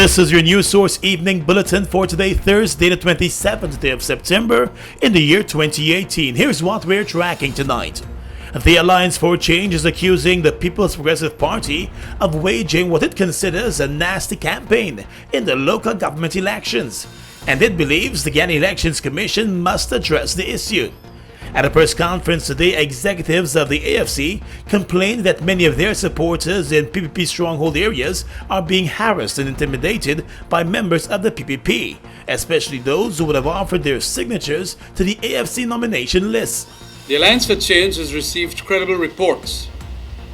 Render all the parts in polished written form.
This is your News Source Evening Bulletin for today, Thursday, the 27th day of September in the year 2018. Here's what we're tracking tonight. The Alliance for Change is accusing the People's Progressive Party of waging what it considers a nasty campaign in the local government elections, and it believes the Guyana Elections Commission must address the issue. At a press conference today, executives of the AFC complained that many of their supporters in PPP stronghold areas are being harassed and intimidated by members of the PPP, especially those who would have offered their signatures to the AFC nomination list. The Alliance for Change has received credible reports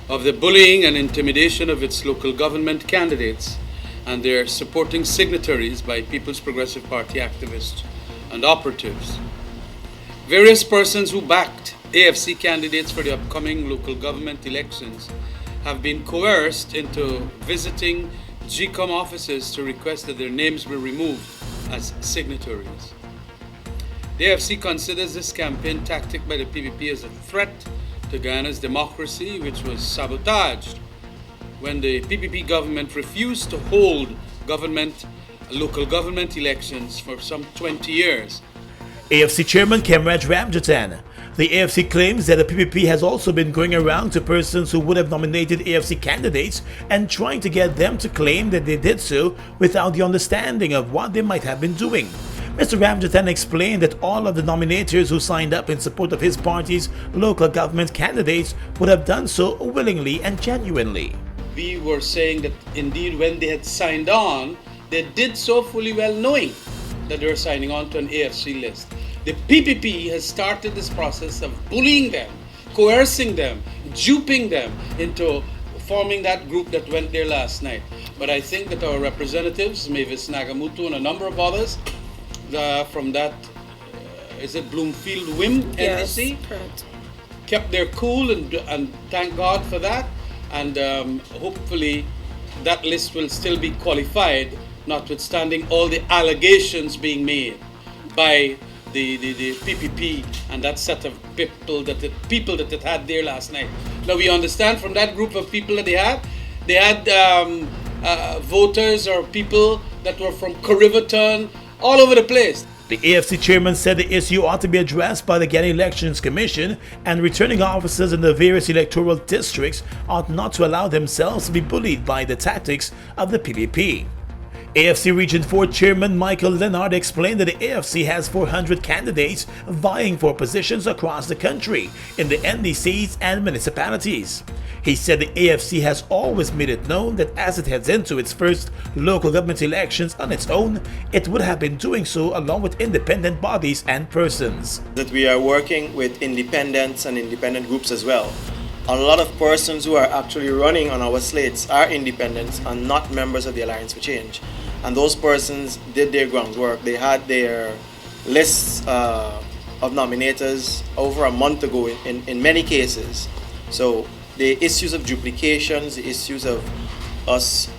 of the bullying and intimidation of its local government candidates and their supporting signatories by People's Progressive Party activists and operatives. Various persons who backed AFC candidates for the upcoming local government elections have been coerced into visiting GCOM offices to request that their names be removed as signatories. The AFC considers this campaign tactic by the PPP as a threat to Guyana's democracy, which was sabotaged when the PPP government refused to hold local government elections for some 20 years. AFC Chairman Kemraj Ramjatan. The AFC claims that the PPP has also been going around to persons who would have nominated AFC candidates and trying to get them to claim that they did so without the understanding of what they might have been doing. Mr. Ramjatan explained that all of the nominators who signed up in support of his party's local government candidates would have done so willingly and genuinely. We were saying that indeed when they had signed on, they did so fully well knowing that they were signing on to an AFC list. The PPP has started this process of bullying them, coercing them, duping them into forming that group that went there last night. But I think that our representatives, Mavis Nagamutu and a number of others from that, is it Bloomfield WIM NDC? Yes, correct. Kept their cool and thank God for that. And hopefully that list will still be qualified, notwithstanding all the allegations being made by the PPP and that set of people that it had there last night. Now we understand from that group of people that they had voters or people that were from Cariveton, all over the place. The AFC chairman said the issue ought to be addressed by the Guyana Elections Commission, and returning officers in the various electoral districts ought not to allow themselves to be bullied by the tactics of the PPP. AFC Region 4 Chairman Michael Leonard explained that the AFC has 400 candidates vying for positions across the country in the NDCs and municipalities. He said the AFC has always made it known that as it heads into its first local government elections on its own, it would have been doing so along with independent bodies and persons. That we are working with independents and independent groups as well. A lot of persons who are actually running on our slates are independents and not members of the Alliance for Change. And those persons did their groundwork. They had their lists of nominators over a month ago in many cases. So the issues of duplications, the issues of us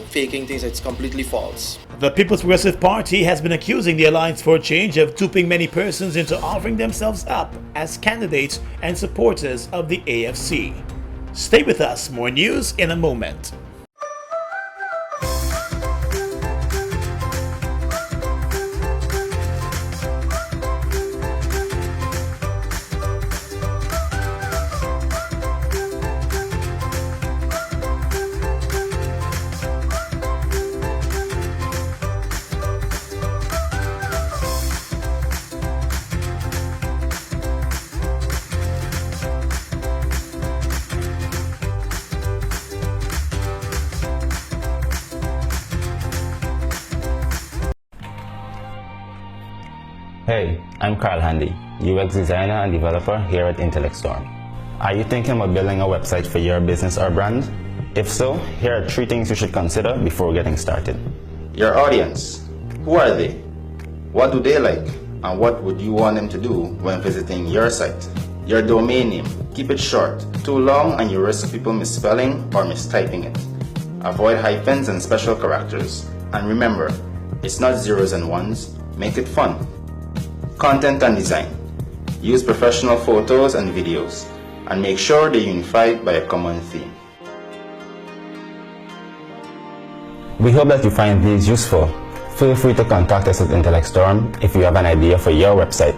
faking things, it's completely false. The People's Progressive Party has been accusing the Alliance for Change of duping many persons into offering themselves up as candidates and supporters of the AFC. Stay with us, more news in a moment. Hey, I'm Carl Handy, UX designer and developer here at Intellect Storm. Are you thinking of building a website for your business or brand? If so, here are 3 things you should consider before getting started. Your audience. Who are they? What do they like? And what would you want them to do when visiting your site? Your domain name. Keep it short. Too long and you risk people misspelling or mistyping it. Avoid hyphens and special characters. And remember, it's not zeros and ones. Make it fun. Content and design. Use professional photos and videos, and make sure they're unified by a common theme. We hope that you find these useful. Feel free to contact us at Intellect Storm if you have an idea for your website.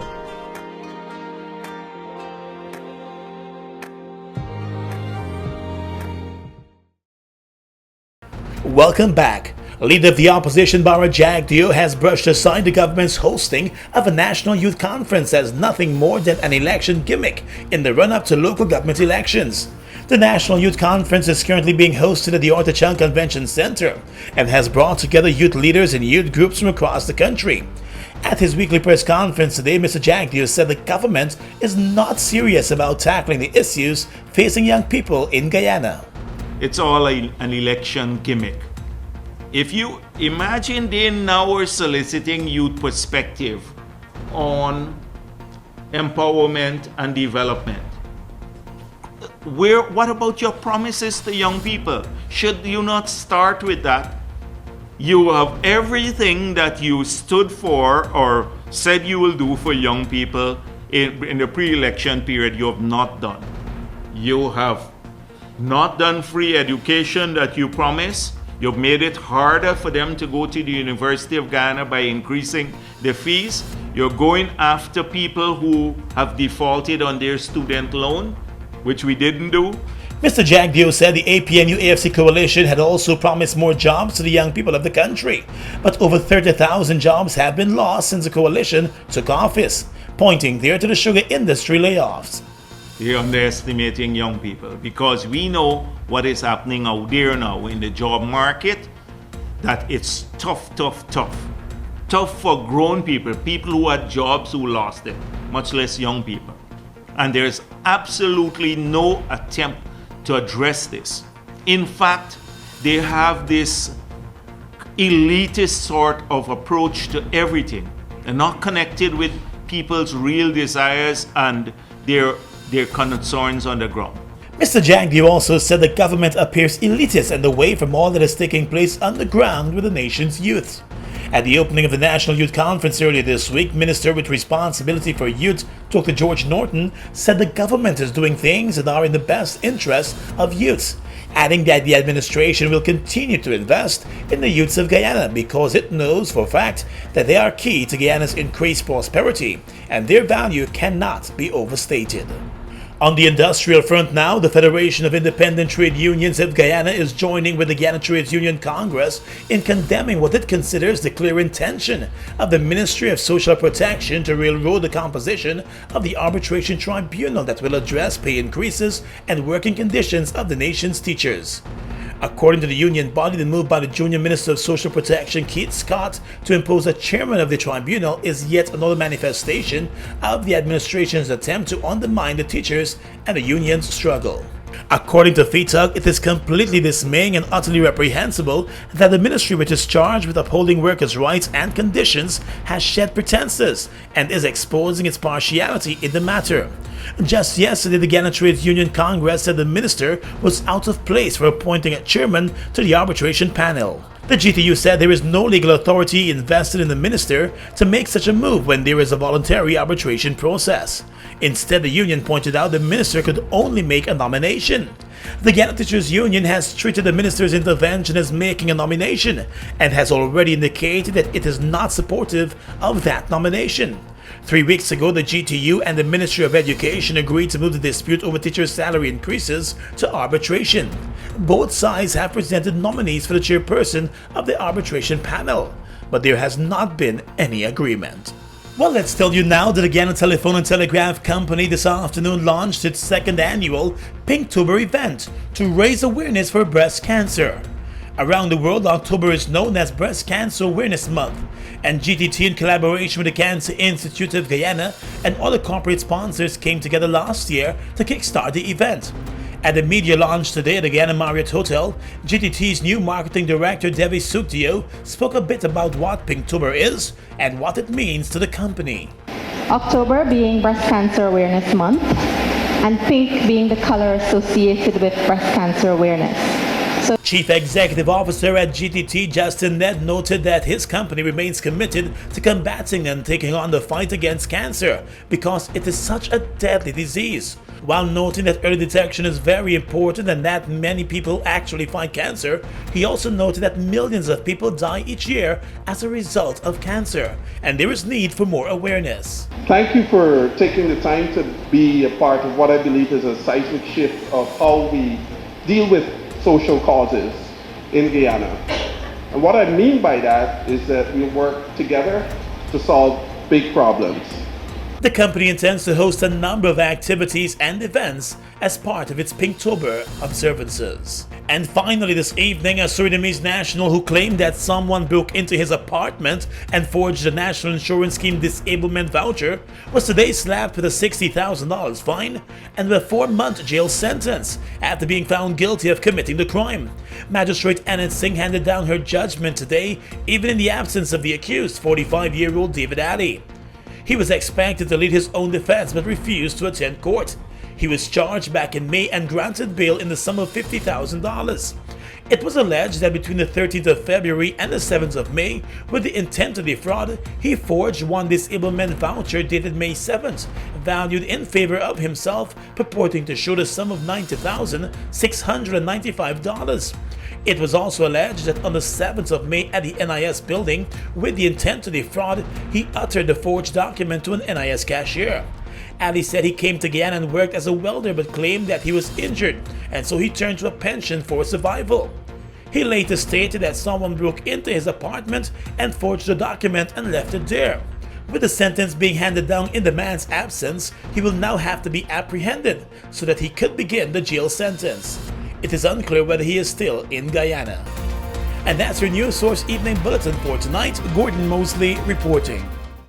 Welcome back. Leader of the opposition Bharat Jagdeo has brushed aside the government's hosting of a national youth conference as nothing more than an election gimmick in the run-up to local government elections. The National Youth Conference is currently being hosted at the Ortachang Convention Center and has brought together youth leaders and youth groups from across the country. At his weekly press conference today, Mr. Jagdeo said the government is not serious about tackling the issues facing young people in Guyana. It's all an election gimmick. If you imagine they now are soliciting youth perspective on empowerment and development. What about your promises to young people? Should you not start with that? You have everything that you stood for or said you will do for young people in the pre-election period, you have not done. You have not done free education that you promised. You've made it harder for them to go to the University of Guyana by increasing the fees. You're going after people who have defaulted on their student loan, which we didn't do. Mr. Jagdeo said the APNU-AFC coalition had also promised more jobs to the young people of the country, but over 30,000 jobs have been lost since the coalition took office, pointing there to the sugar industry layoffs. You're underestimating young people because we know what is happening out there now in the job market, that it's tough. Tough for grown people, people who had jobs who lost it, much less young people. And there's absolutely no attempt to address this. In fact, they have this elitist sort of approach to everything. They're not connected with people's real desires and their concerns on the ground. Mr. Jagdeo also said the government appears elitist and away from all that is taking place on the ground with the nation's youth. At the opening of the National Youth Conference earlier this week, Minister with responsibility for youth, Dr. George Norton, said the government is doing things that are in the best interest of youths, adding that the administration will continue to invest in the youths of Guyana because it knows for a fact that they are key to Guyana's increased prosperity and their value cannot be overstated. On the industrial front now, the Federation of Independent Trade Unions of Guyana is joining with the Guyana Trades Union Congress in condemning what it considers the clear intention of the Ministry of Social Protection to railroad the composition of the arbitration tribunal that will address pay increases and working conditions of the nation's teachers. According to the union body, the move by the Junior Minister of Social Protection, Keith Scott, to impose a chairman of the tribunal is yet another manifestation of the administration's attempt to undermine the teachers and the union's struggle. According to FETUG, it is completely dismaying and utterly reprehensible that the ministry, which is charged with upholding workers' rights and conditions, has shed pretenses and is exposing its partiality in the matter. Just yesterday, the Guyana Trades Union Congress said the minister was out of place for appointing a chairman to the arbitration panel. The GTU said there is no legal authority invested in the minister to make such a move when there is a voluntary arbitration process. Instead, the union pointed out the minister could only make a nomination. The Guyana Teachers Union has treated the minister's intervention as making a nomination and has already indicated that it is not supportive of that nomination. 3 weeks ago, the GTU and the Ministry of Education agreed to move the dispute over teachers' salary increases to arbitration. Both sides have presented nominees for the chairperson of the arbitration panel, but there has not been any agreement. Well, let's tell you now that the Guyana Telephone and Telegraph Company this afternoon launched its second annual Pinktober event to raise awareness for breast cancer. Around the world, October is known as Breast Cancer Awareness Month, and GTT, in collaboration with the Cancer Institute of Guyana and other corporate sponsors, came together last year to kickstart the event. At the media launch today at the Guyana Marriott Hotel, GTT's new marketing director Devi Jagdeo spoke a bit about what Pinktober is and what it means to the company. October being Breast Cancer Awareness Month, and pink being the color associated with breast cancer awareness. Chief Executive Officer at GTT, Justin Ned, noted that his company remains committed to combating and taking on the fight against cancer because it is such a deadly disease. While noting that early detection is very important and that many people actually find cancer, he also noted that millions of people die each year as a result of cancer, and there is need for more awareness. Thank you for taking the time to be a part of what I believe is a seismic shift of how we deal with social causes in Guyana. And what I mean by that is that we work together to solve big problems. The company intends to host a number of activities and events as part of its Pinktober observances. And finally this evening, a Surinamese national who claimed that someone broke into his apartment and forged a National Insurance Scheme disablement voucher was today slapped with a $60,000 fine and with a 4-month jail sentence after being found guilty of committing the crime. Magistrate Anand Singh handed down her judgment today, even in the absence of the accused, 45-year-old David Ali. He was expected to lead his own defense but refused to attend court. He was charged back in May and granted bail in the sum of $50,000. It was alleged that between the 13th of February and the 7th of May, with the intent to defraud, he forged one disablement voucher dated May 7th, valued in favor of himself, purporting to show the sum of $90,695. It was also alleged that on the 7th of May at the NIS building, with the intent to defraud, he uttered the forged document to an NIS cashier. Ali said he came to Guyana and worked as a welder but claimed that he was injured and so he turned to a pension for survival. He later stated that someone broke into his apartment and forged the document and left it there. With the sentence being handed down in the man's absence, he will now have to be apprehended so that he could begin the jail sentence. It is unclear whether he is still in Guyana. And that's your News Source Evening Bulletin for tonight. Gordon Mosley reporting.